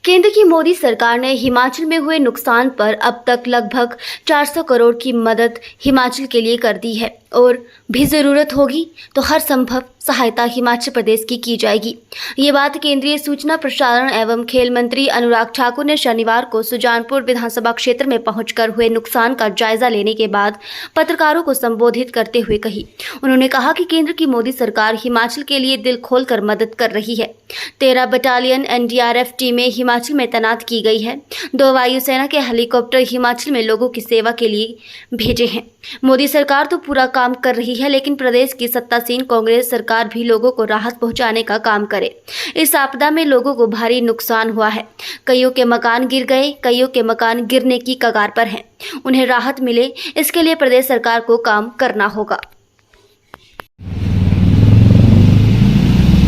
केंद्र की मोदी सरकार ने हिमाचल में हुए नुकसान पर अब तक लगभग 400 करोड़ की मदद हिमाचल के लिए कर दी है और भी ज़रूरत होगी तो हर संभव सहायता हिमाचल प्रदेश की जाएगी। ये बात केंद्रीय सूचना प्रसारण एवं खेल मंत्री अनुराग ठाकुर ने शनिवार को सुजानपुर विधानसभा क्षेत्र में पहुंचकर हुए नुकसान का जायजा लेने के बाद पत्रकारों को संबोधित करते हुए कही। उन्होंने कहा कि केंद्र की मोदी सरकार हिमाचल के लिए दिल खोलकर मदद कर रही है। 13 बटालियन NDRF टीमें हिमाचल में तैनात की गई है। 2 वायुसेना के हेलीकॉप्टर हिमाचल में लोगों की सेवा के लिए भेजे हैं। मोदी सरकार तो पूरा काम कर रही है, लेकिन प्रदेश की सत्तासीन कांग्रेस सरकार भी लोगों को राहत पहुंचाने का काम करे। इस आपदा में लोगों को भारी नुकसान हुआ है। कईयों के मकान गिर गए, कईयों के मकान गिरने की कगार पर हैं। उन्हें राहत मिले, इसके लिए प्रदेश सरकार को काम करना होगा।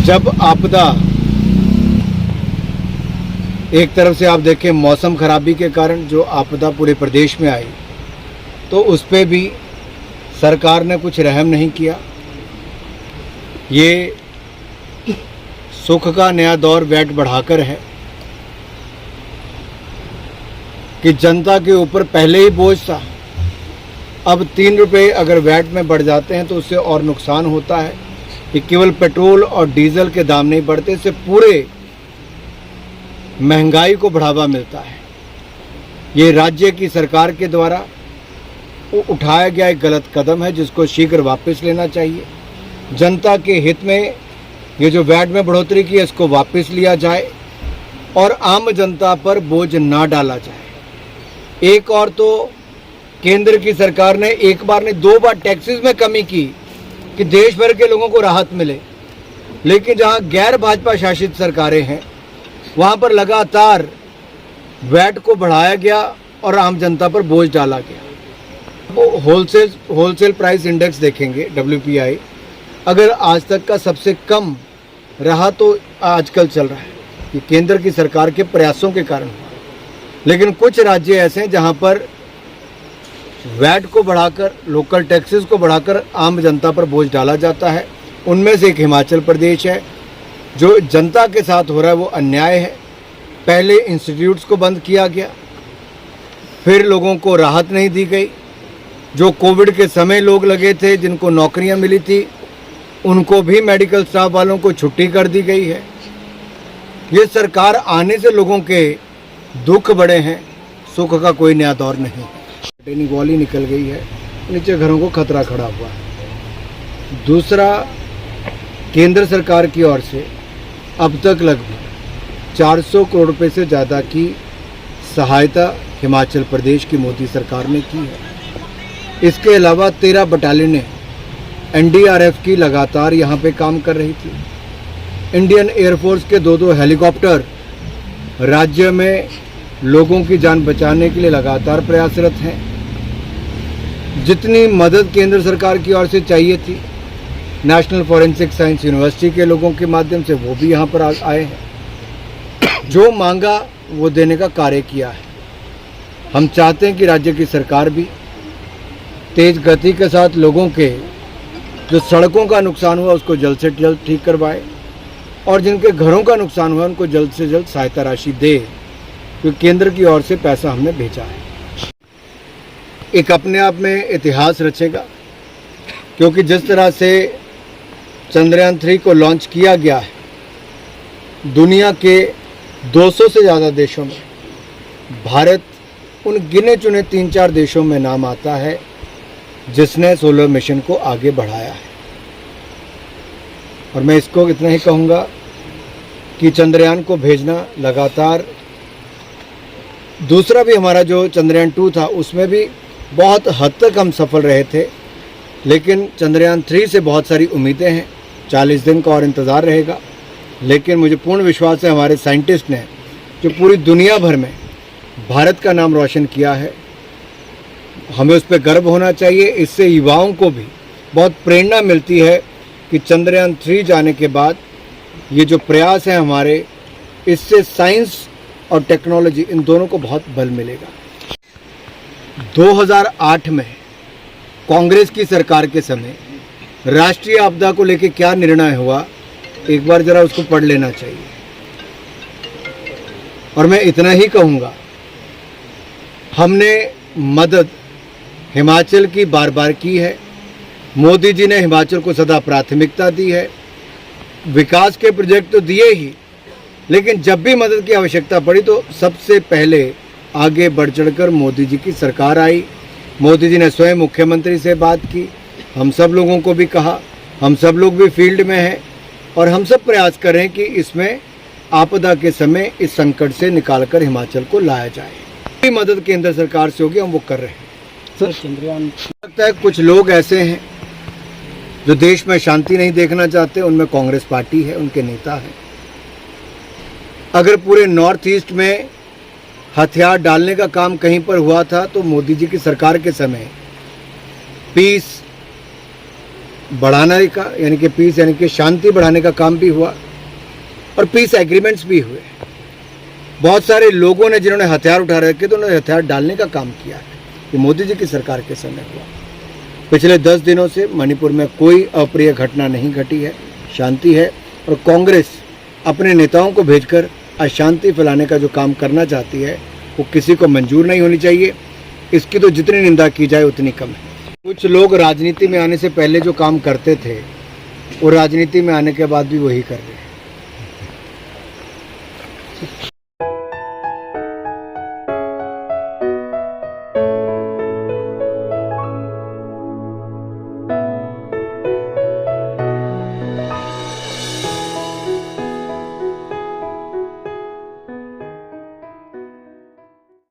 जब आपदा एक तरफ से आप देखें मौसम खराबी के कारण जो आपदा पूरे प्रदेश में आई, तो उस पे भी सरकार ने कुछ रहम नहीं किया। ये सुख का नया दौर वैट बढ़ाकर है कि जनता के ऊपर पहले ही बोझ था, अब 3 रुपये अगर वैट में बढ़ जाते हैं तो उससे और नुकसान होता है कि केवल पेट्रोल और डीजल के दाम नहीं बढ़ते, इससे पूरे महंगाई को बढ़ावा मिलता है। ये राज्य की सरकार के द्वारा उठाया गया एक गलत कदम है, जिसको शीघ्र वापस लेना चाहिए। जनता के हित में ये जो वैट में बढ़ोतरी की है, इसको वापस लिया जाए और आम जनता पर बोझ ना डाला जाए। एक और तो केंद्र की सरकार ने एक बार नहीं 2 बार टैक्सेस में कमी की कि देश भर के लोगों को राहत मिले, लेकिन जहां गैर भाजपा शासित सरकारें हैं वहां पर लगातार वैट को बढ़ाया गया और आम जनता पर बोझ डाला गया। वो होलसेल प्राइस इंडेक्स देखेंगे WPI, अगर आज तक का सबसे कम रहा तो आजकल चल रहा है। ये केंद्र की सरकार के प्रयासों के कारण हुआ। लेकिन कुछ राज्य ऐसे हैं जहां पर वैट को बढ़ाकर, लोकल टैक्सेस को बढ़ाकर आम जनता पर बोझ डाला जाता है। उनमें से एक हिमाचल प्रदेश है। जो जनता के साथ हो रहा है वो अन्याय है। पहले इंस्टीट्यूट्स को बंद किया गया, फिर लोगों को राहत नहीं दी गई। जो कोविड के समय लोग लगे थे, जिनको नौकरियां मिली थी, उनको भी मेडिकल स्टाफ वालों को छुट्टी कर दी गई है। ये सरकार आने से लोगों के दुख बढ़े हैं, सुख का कोई नया दौर नहीं। ट्रेनिंग वॉल ही निकल गई है, नीचे घरों को खतरा खड़ा हुआ है। दूसरा, केंद्र सरकार की ओर से अब तक लगभग 400 करोड़ रुपये से ज़्यादा की सहायता हिमाचल प्रदेश की मोदी सरकार ने की है। इसके अलावा 13 बटालियनें NDRF की लगातार यहाँ पे काम कर रही थी। इंडियन एयरफोर्स के 2 हेलीकॉप्टर राज्य में लोगों की जान बचाने के लिए लगातार प्रयासरत हैं। जितनी मदद केंद्र सरकार की ओर से चाहिए थी, नेशनल फॉरेंसिक साइंस यूनिवर्सिटी के लोगों के माध्यम से वो भी यहाँ पर आए हैं। जो मांगा वो देने का कार्य किया है। हम चाहते हैं कि राज्य की सरकार भी तेज गति के साथ लोगों के जो सड़कों का नुकसान हुआ उसको जल्द से जल्द ठीक करवाए और जिनके घरों का नुकसान हुआ उनको जल्द से जल्द सहायता राशि दे, क्योंकि केंद्र की ओर से पैसा हमने भेजा है। एक अपने आप में इतिहास रचेगा, क्योंकि जिस तरह से चंद्रयान 3 को लॉन्च किया गया है, दुनिया के 200 से ज़्यादा देशों में भारत उन गिने चुने 3-4 देशों में नाम आता है जिसने सोलर मिशन को आगे बढ़ाया है। और मैं इसको इतना ही कहूँगा कि चंद्रयान को भेजना लगातार, दूसरा भी हमारा जो चंद्रयान 2 था उसमें भी बहुत हद तक हम सफल रहे थे, लेकिन चंद्रयान 3 से बहुत सारी उम्मीदें हैं। 40 दिन का और इंतज़ार रहेगा, लेकिन मुझे पूर्ण विश्वास है हमारे साइंटिस्ट ने जो पूरी दुनिया भर में भारत का नाम रोशन किया है, हमें उस पर गर्व होना चाहिए। इससे युवाओं को भी बहुत प्रेरणा मिलती है कि चंद्रयान 3 जाने के बाद ये जो प्रयास है हमारे, इससे साइंस और टेक्नोलॉजी इन दोनों को बहुत बल मिलेगा। 2008 में कांग्रेस की सरकार के समय राष्ट्रीय आपदा को लेकर क्या निर्णय हुआ, एक बार जरा उसको पढ़ लेना चाहिए। और मैं इतना ही कहूँगा, हमने मदद हिमाचल की बार बार की है। मोदी जी ने हिमाचल को सदा प्राथमिकता दी है। विकास के प्रोजेक्ट तो दिए ही, लेकिन जब भी मदद की आवश्यकता पड़ी तो सबसे पहले आगे बढ़ चढ़कर मोदी जी की सरकार आई। मोदी जी ने स्वयं मुख्यमंत्री से बात की, हम सब लोगों को भी कहा, हम सब लोग भी फील्ड में हैं और हम सब प्रयास करें कि इसमें आपदा के समय इस संकट से निकालकर हिमाचल को लाया जाए। कोई मदद केंद्र सरकार से होगी, हम वो कर रहे हैं। सर चंद्रयान लगता है कुछ लोग ऐसे हैं जो देश में शांति नहीं देखना चाहते, उनमें कांग्रेस पार्टी है, उनके नेता हैं। अगर पूरे नॉर्थ ईस्ट में हथियार डालने का काम कहीं पर हुआ था तो मोदी जी की सरकार के समय पीस बढ़ाने का यानी कि शांति बढ़ाने का काम भी हुआ और पीस एग्रीमेंट्स भी हुए। बहुत सारे लोगों ने जिन्होंने हथियार उठा रखे थे उन्होंने हथियार डालने का काम किया है। ये मोदी जी की सरकार के समय हुआ। पिछले 10 दिनों से मणिपुर में कोई अप्रिय घटना नहीं घटी है, शांति है। और कांग्रेस अपने नेताओं को भेजकर अशांति फैलाने का जो काम करना चाहती है वो किसी को मंजूर नहीं होनी चाहिए। इसकी तो जितनी निंदा की जाए उतनी कम है। कुछ लोग राजनीति में आने से पहले जो काम करते थे वो राजनीति में आने के बाद भी वही कर रहे हैं।